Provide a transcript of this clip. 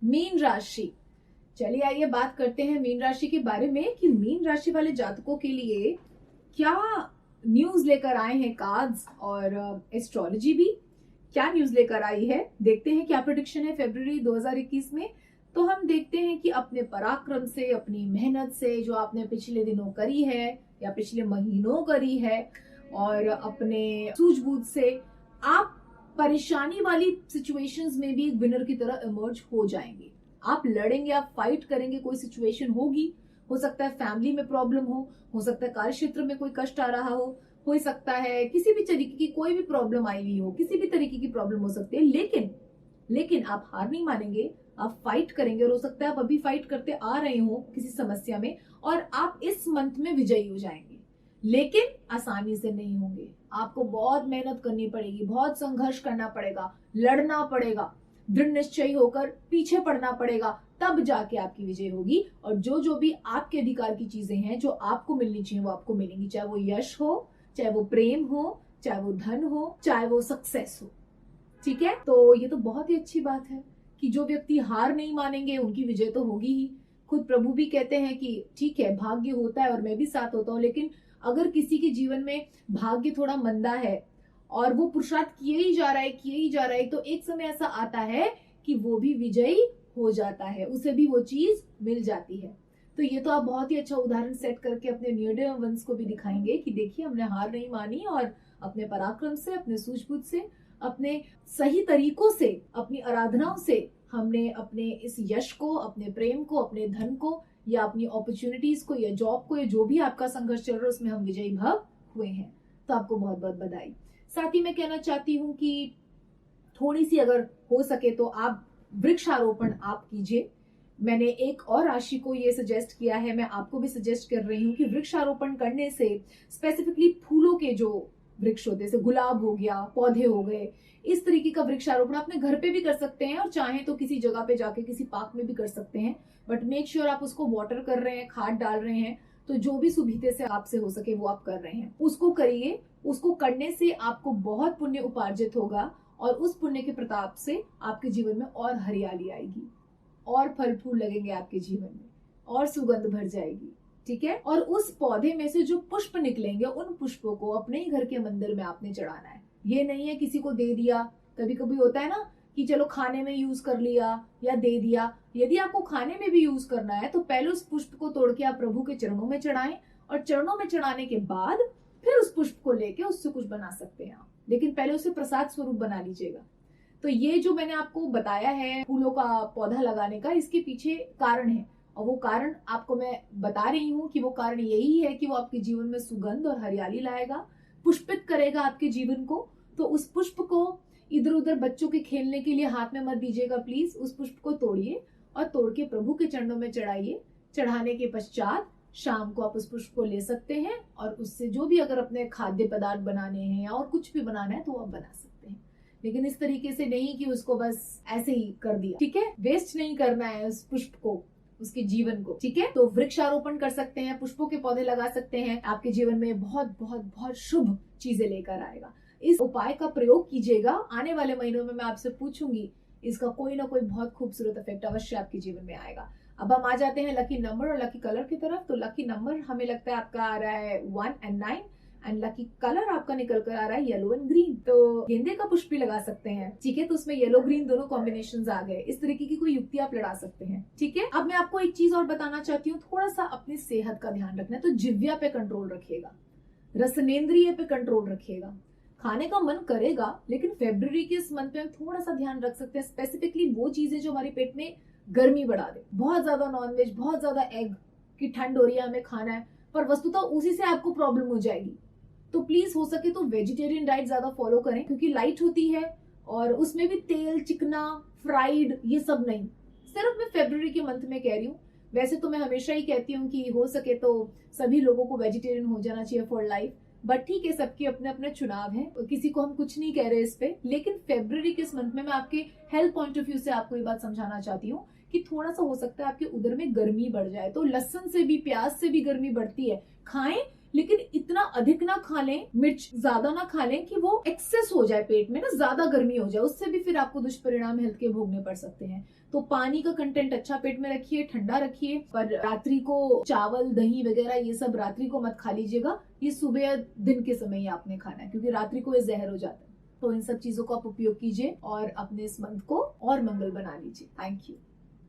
Mean राशि। चलिए आइए बात करते हैं मीन राशि के बारे में कि मीन राशि वाले जातकों के लिए क्या न्यूज लेकर आए हैं कार्ड्स और एस्ट्रोलॉजी भी क्या न्यूज लेकर आई है। देखते हैं क्या प्रेडिक्शन है फरवरी 2021 में। तो हम देखते हैं कि अपने पराक्रम से, अपनी मेहनत से जो आपने पिछले दिनों करी है या पिछले महीनों करी है और अपने सूझबूझ से आप परेशानी वाली सिचुएशंस में भी एक विनर की तरह इमर्ज हो जाएंगे। आप लड़ेंगे, आप फाइट करेंगे, कोई सिचुएशन होगी, हो सकता है फैमिली में प्रॉब्लम हो सकता है कार्य क्षेत्र में कोई कष्ट आ रहा हो सकता है किसी भी तरीके की कोई भी प्रॉब्लम आई हुई हो, किसी भी तरीके की प्रॉब्लम हो सकती है। लेकिन आप हार नहीं मानेंगे, आप फाइट करेंगे और हो सकता है आप अभी फाइट करते आ रहे हो किसी समस्या में और आप इस मंथ में विजयी हो जाएंगे। लेकिन आसानी से नहीं होंगे, आपको बहुत मेहनत करनी पड़ेगी, बहुत संघर्ष करना पड़ेगा, लड़ना पड़ेगा, दृढ़ निश्चयी होकर पीछे पड़ना पड़ेगा, तब जाके आपकी विजय होगी। और जो भी आपके अधिकार की चीजें हैं जो आपको मिलनी चाहिए वो आपको मिलेंगी, चाहे वो यश हो, चाहे वो प्रेम हो, चाहे वो धन हो, चाहे वो सक्सेस हो। ठीक है, तो ये तो बहुत ही अच्छी बात है कि जो व्यक्ति हार नहीं मानेंगे उनकी विजय तो होगी ही। खुद प्रभु भी कहते हैं कि ठीक है भाग्य होता है और मैं भी साथ होता हूँ, लेकिन अगर किसी के जीवन में भाग्य थोड़ा मंदा है और वो पुरुषार्थ किए ही जा रहा है तो एक समय ऐसा आता है कि वो भी विजयी हो जाता है, उसे भी वो चीज मिल जाती है। तो ये तो आप बहुत ही अच्छा उदाहरण सेट करके अपने नियर वंश को भी दिखाएंगे कि देखिए हमने हार नहीं मानी और अपने पराक्रम से, अपने सूझबूझ से, अपने सही तरीकों से, अपनी आराधनाओं से हमने अपने इस यश को, अपने प्रेम को, अपने धन को या अपनी अपॉर्चुनिटीज को या जॉब को या जो भी आपका संघर्ष चल रहा है उसमें हम विजयी भव हुए हैं। तो आपको बहुत बहुत बधाई। साथ ही मैं कहना चाहती हूँ कि थोड़ी सी अगर हो सके तो आप वृक्षारोपण आप कीजिए। मैंने एक और राशि को ये सजेस्ट किया है, मैं आपको भी सजेस्ट कर रही हूँ कि वृक्षारोपण करने से स्पेसिफिकली फूलों के जो वृक्ष होते हैं, जैसे गुलाब हो गया, पौधे हो गए, इस तरीके का वृक्षारोपण अपने घर पे भी कर सकते हैं और चाहे तो किसी जगह पे जाके किसी पार्क में भी कर सकते हैं। बट मेक श्योर आप उसको वाटर कर रहे हैं, खाद डाल रहे हैं, तो जो भी सुविधा से आपसे हो सके वो आप कर रहे हैं, उसको करिए। उसको करने से आपको बहुत पुण्य उपार्जित होगा और उस पुण्य के प्रताप से आपके जीवन में और हरियाली आएगी और फल फूल लगेंगे आपके जीवन में और सुगंध भर जाएगी। ठीक है, और उस पौधे में से जो पुष्प निकलेंगे उन पुष्पों को अपने ही घर के मंदिर में आपने चढ़ाना है। ये नहीं है किसी को दे दिया, कभी कभी होता है ना कि चलो खाने में यूज कर लिया या दे दिया। यदि आपको खाने में भी यूज करना है तो पहले उस पुष्प को तोड़ के आप प्रभु के चरणों में चढ़ाएं और चरणों में चढ़ाने के बाद फिर उस पुष्प को लेके उससे कुछ बना सकते हैं आप, लेकिन पहले उसे प्रसाद स्वरूप बना लीजिएगा। तो ये जो मैंने आपको बताया है फूलों का पौधा लगाने का, इसके पीछे कारण है और वो कारण आपको मैं बता रही हूँ कि वो कारण यही है कि वो आपके जीवन में सुगंध और हरियाली लाएगा, पुष्पित करेगा आपके जीवन को। तो उस पुष्प को इधर उधर बच्चों के खेलने के लिए हाथ में मत दीजिएगा प्लीज। उस पुष्प को तोड़िए और तोड़ के प्रभु के चरणों में चढ़ाइए। चढ़ाने के पश्चात शाम को आप उस पुष्प को ले सकते हैं और उससे जो भी अगर अपने खाद्य पदार्थ बनाने हैं या और कुछ भी बनाना है तो आप बना सकते हैं, लेकिन इस तरीके से नहीं कि उसको बस ऐसे ही कर दिया। ठीक है, वेस्ट नहीं करना है उस पुष्प को, उसके जीवन को। ठीक है, तो वृक्षारोपण कर सकते हैं, पुष्पों के पौधे लगा सकते हैं, आपके जीवन में बहुत बहुत बहुत शुभ चीजें लेकर आएगा। इस उपाय का प्रयोग कीजिएगा। आने वाले महीनों में मैं आपसे पूछूंगी, इसका कोई ना कोई बहुत खूबसूरत इफेक्ट अवश्य आपके जीवन में आएगा। अब हम आ जाते हैं लकी नंबर और लकी कलर की तरफ। तो लकी नंबर हमें लगता है आपका आ रहा है 1 और 9 एंड लकी कलर आपका निकल कर आ रहा है येलो एंड ग्रीन। तो गेंदे का पुष्प भी लगा सकते हैं। ठीक है, तो उसमें येलो ग्रीन दोनों कॉम्बिनेशंस आ गए। इस तरीके की कोई युक्ति आप लड़ा सकते हैं। ठीक है, अब मैं आपको एक चीज और बताना चाहती हूँ, थोड़ा सा अपनी सेहत का ध्यान रखना है। तो जिह्वा पे कंट्रोल रखिएगा, रसनेंद्रिय पे कंट्रोल रखिएगा। खाने का मन करेगा, लेकिन फरवरी के इस मंथ में हम थोड़ा सा ध्यान रख सकते हैं, स्पेसिफिकली वो चीजें जो हमारे पेट में गर्मी बढ़ा दे। बहुत ज्यादा नॉनवेज, बहुत ज्यादा एग की ठंड हो रही है, हमें खाना है, पर वस्तुतः उसी से आपको प्रॉब्लम हो जाएगी। तो प्लीज हो सके तो वेजिटेरियन डाइट ज्यादा फॉलो करें, क्योंकि लाइट होती है और उसमें भी तेल, चिकना, फ्राइड, ये सब नहीं। सिर्फ मैं फरवरी के मंथ में कह रही हूँ। वैसे तो मैं हमेशा ही कहती हूँ कि हो सके तो सभी लोगों को वेजिटेरियन हो जाना चाहिए फॉर लाइफ, बट ठीक है, सबके अपने अपने चुनाव हैं, किसी को हम कुछ नहीं कह रहे इस पे। लेकिन फरवरी के इस मंथ में मैं आपके हेल्थ पॉइंट ऑफ व्यू से आपको ये बात समझाना चाहती हूँ कि थोड़ा सा हो सकता है आपके उदर में गर्मी बढ़ जाए। तो लहसुन से भी, प्याज से भी गर्मी बढ़ती है, खाएं लेकिन इतना अधिक ना खा लें, मिर्च ज्यादा ना खा लें कि वो एक्सेस हो जाए पेट में, ना ज्यादा गर्मी हो जाए, उससे भी फिर आपको दुष्परिणाम हेल्थ के भोगने पड़ सकते हैं। तो पानी का कंटेंट अच्छा पेट में रखिए, ठंडा रखिए, पर रात्रि को चावल दही वगैरह ये सब रात्रि को मत खा लीजिएगा। ये सुबह या दिन के समय ही आपने खाना है, क्योंकि रात्रि को ये जहर हो जाता है। तो इन सब चीजों का आप उपयोग कीजिए और अपने इस मंथ को और मंगल बना लीजिए। Thank you.